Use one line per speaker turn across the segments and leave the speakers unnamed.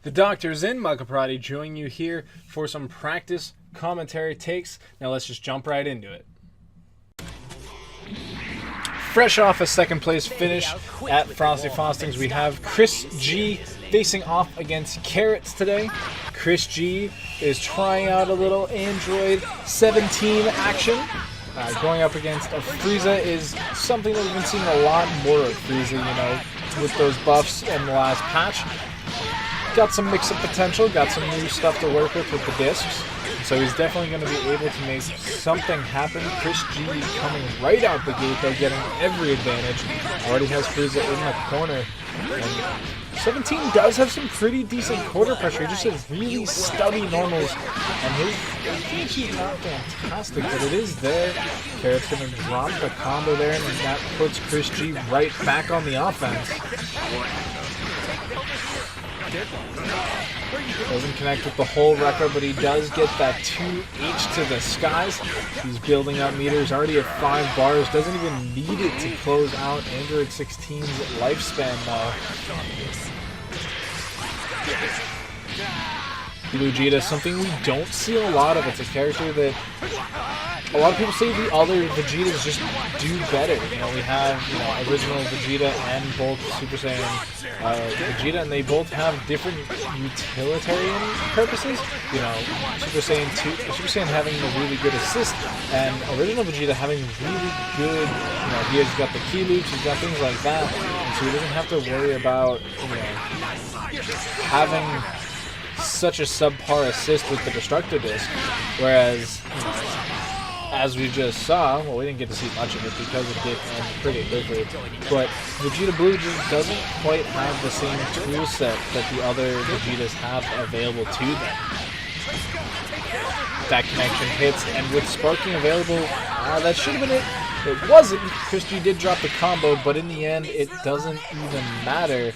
The doctor's in, Michael Parati joining you here for some practice commentary takes. Now let's just jump right into it. Fresh off a second place finish at Frosty Faustings, we have Chris G facing off against Carrots today. Chris G is trying out a little Android 17 action. Going up against a Frieza is something that we've been seeing a lot more of Frieza, with those buffs in the last patch. Got some mix-up potential, got some new stuff to work with the discs. So he's definitely going to be able to make something happen. Chris G coming right out the gate, though, getting every advantage. Already has Frieza in the corner. And 17 does have some pretty decent quarter pressure. He just has really stubby normals. And his PhD is not fantastic, but it is there. Carrot's going to drop the combo there, and that puts Chris G right back on the offense. Doesn't connect with the whole record, but he does get that 2H to the skies. He's building up meters, already at 5 bars. Doesn't even need it to close out Android 16's lifespan, though. Blue Vegeta, something we don't see a lot of. It's a character that a lot of people say the other Vegetas just do better. We have original Vegeta and both Super Saiyan Vegeta, and they both have different utilitarian purposes. Super Saiyan 2, Super Saiyan having a really good assist, and original Vegeta having really good. He has got the key loops, he's got things like that, and so he doesn't have to worry about having such a subpar assist with the Destructo Disc, whereas as we just saw, well, we didn't get to see much of it because it did end pretty quickly, but Vegeta Blue just doesn't quite have the same tool set that the other Vegetas have available to them. That connection hits, and with Sparking available, that should have been it. It wasn't. Chris G did drop the combo, but in the end, it doesn't even matter.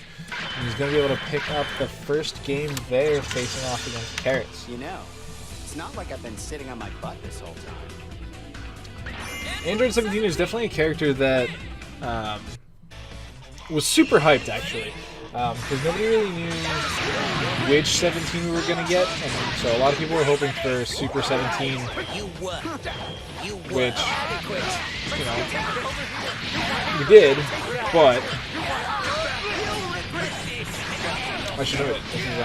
He's going to be able to pick up the first game there facing off against Carrots.
It's not like I've been sitting on my butt this whole time.
Android 17 is definitely a character that was super hyped, actually. Because nobody really knew which 17 we were going to get, and so a lot of people were hoping for Super 17, which, we did, but I should have it. This is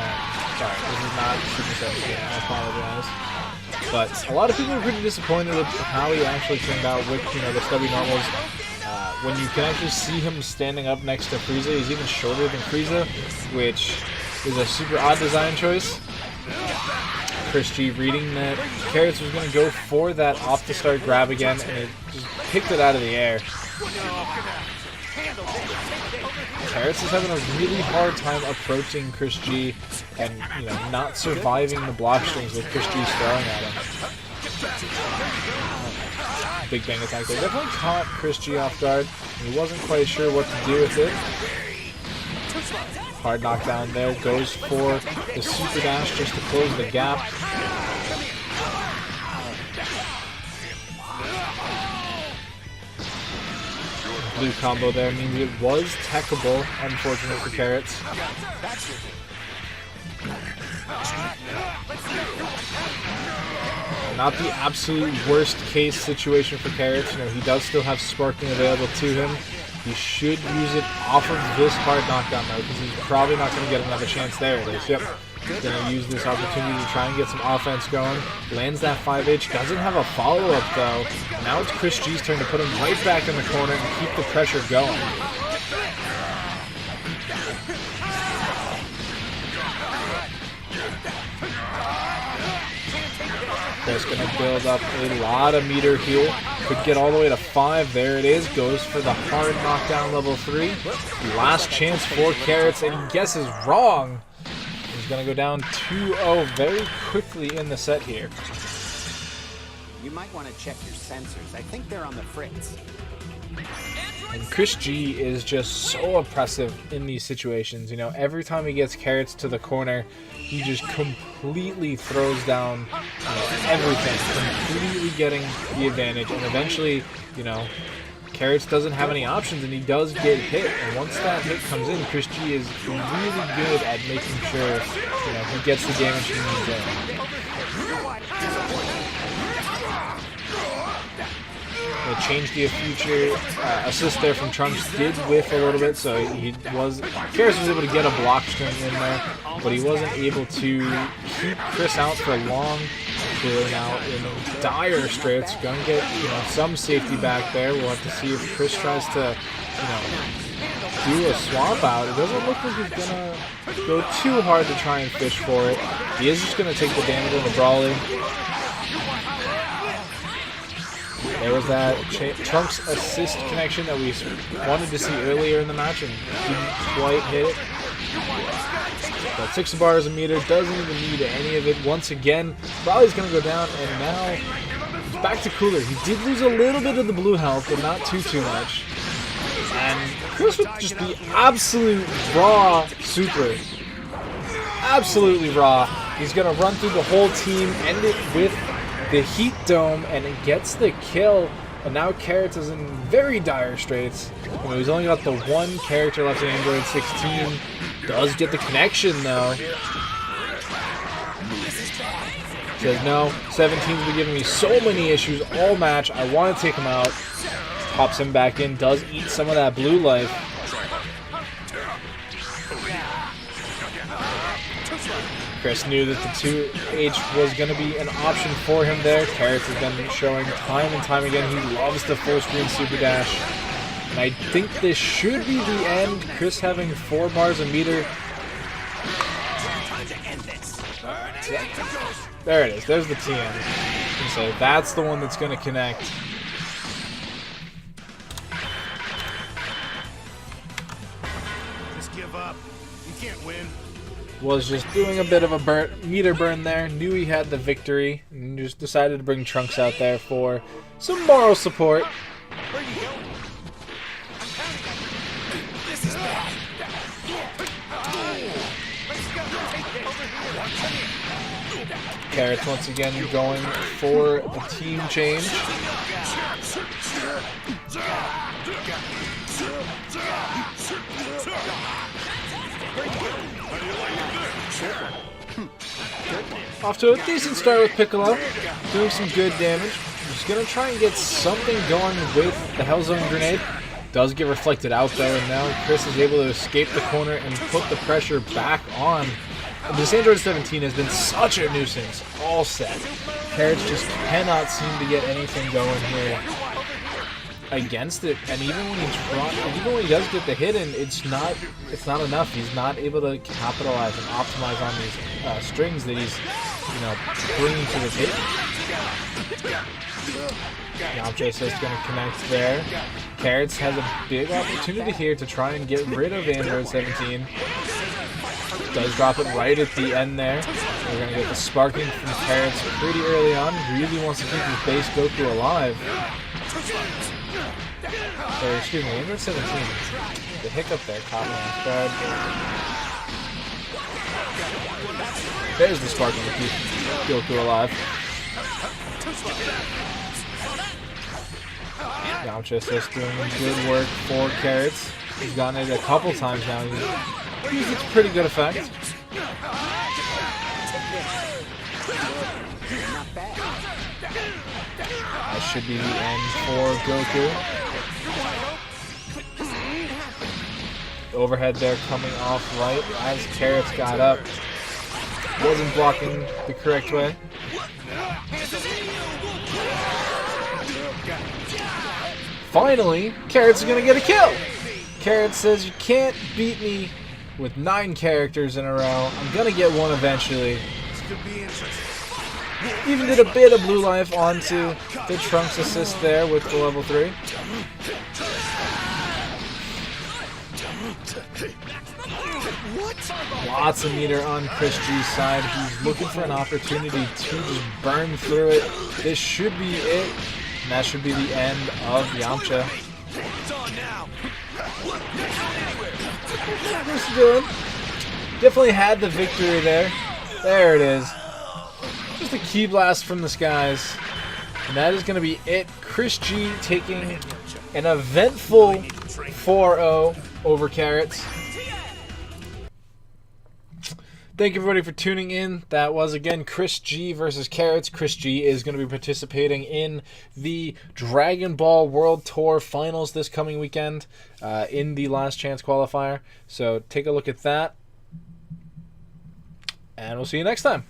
not Super 17, I apologize. But a lot of people were pretty disappointed with how he actually turned out with, the stubby normals. When you can actually see him standing up next to Frieza, he's even shorter than Frieza, which is a super odd design choice. Chris G reading that Carrots was going to go for that off the start grab again, and it just picked it out of the air. Carrots is having a really hard time approaching Chris G and, not surviving the block strings with Chris G throwing at him. Big bang attack there. Definitely caught Chris G off guard. He wasn't quite sure what to do with it. Hard knockdown there. Goes for the super dash just to close the gap. Blue combo there means it was techable. Unfortunate for Carrots. Not the absolute worst case situation for Carrots. He does still have Sparking available to him. He should use it off of this hard knockdown though, because he's probably not going to get another chance. There it is. Yep. He's going to use this opportunity to try and get some offense going. Lands that 5H. Doesn't have a follow-up though. Now it's Chris G's turn to put him right back in the corner and keep the pressure going. Just going to build up a lot of meter here. Could get all the way to 5. There it is. Goes for the hard knockdown level 3. Last chance for Carrots, and he guesses wrong. He's going to go down 2-0 very quickly in the set here.
You might want to check your sensors. I think they're on the fritz.
And Chris G is just so oppressive in these situations. Every time he gets Carrots to the corner, he just completely throws down everything, completely getting the advantage, and eventually, Carrots doesn't have any options, and he does get hit. And once that hit comes in, Chris G is really good at making sure he gets the damage he needs in. The change the future assist there from Trunks did whiff a little bit, so Carrots was able to get a block string in there, but he wasn't able to keep Chris out for long. Clearly now in dire straits, gonna get some safety back there. We'll have to see if Chris tries to do a swap out. It doesn't look like he's gonna go too hard to try and fish for it. He is just gonna take the damage on the Brawly. There was that Trunks assist connection that we wanted to see earlier in the match and didn't quite hit it. But 6 bars a meter, doesn't even need any of it. Once again, Brawly's going to go down, and now it's back to Cooler. He did lose a little bit of the blue health, but not too much. And Chris with just the absolute raw super. Absolutely raw. He's going to run through the whole team, end it with the Heat Dome, and it gets the kill. But now Carrots is in very dire straits. He's only got the one character left in Android 16. Does get the connection though. Says no, 17's been giving me so many issues all match. I want to take him out. Pops him back in. Does eat some of that blue life. Chris knew that the 2H was going to be an option for him there. Carrots has been showing time and time again he loves the full screen super dash. And I think this should be the end. Chris having 4 bars a meter. There it is. There's the Tien. So that's the one that's going to connect.
Just give up. You can't win.
Was just doing a bit of a meter burn there. Knew he had the victory. And just decided to bring Trunks out there for some moral support.
Where are you going?
Carrots once again going for the team change. Off to a decent start with Piccolo, doing some good damage. He's going to try and get something going with the Hellzone grenade. Does get reflected out though, and now Chris is able to escape the corner and put the pressure back on. This Android 17 has been such a nuisance all set. Carrots just cannot seem to get anything going here against it, and even when he does get the hit in, it's not enough. He's not able to capitalize and optimize on these strings that he's bringing to the table. Yamcha is going to connect there. Carrots has a big opportunity here to try and get rid of Android 17. Does drop it right at the end there. We're going to get the sparking from Carrots pretty early on. Really wants to keep his base Goku alive. Or, excuse me, Android 17. The hiccup there caught me off guard. There's the sparking to keep Goku alive. Yamcha just doing good work for Carrots. He's gotten it a couple times now. He's used it to pretty good effect. That should be the end for Goku. Overhead there coming off right as Carrots got up. Wasn't blocking the correct way. Finally, Carrots is going to get a kill. Carrots says, you can't beat me with 9 characters in a row. I'm going to get one eventually.
This could be interesting.
Even did a bit of blue life onto the Trunks assist there with the level 3. Lots of meter on Chris G's side. He's looking for an opportunity to just burn through it. This should be it. And that should be the end of Yamcha. What's he doing? Definitely had the victory there. There it is. Just a key blast from the skies. And that is going to be it. Chris G taking An eventful 4-0 over Carrots. Thank you everybody for tuning in. That was again Chris G versus Carrots. Chris G is going to be participating in the Dragon Ball World Tour Finals this coming weekend in the Last Chance qualifier. So take a look at that. And we'll see you next time.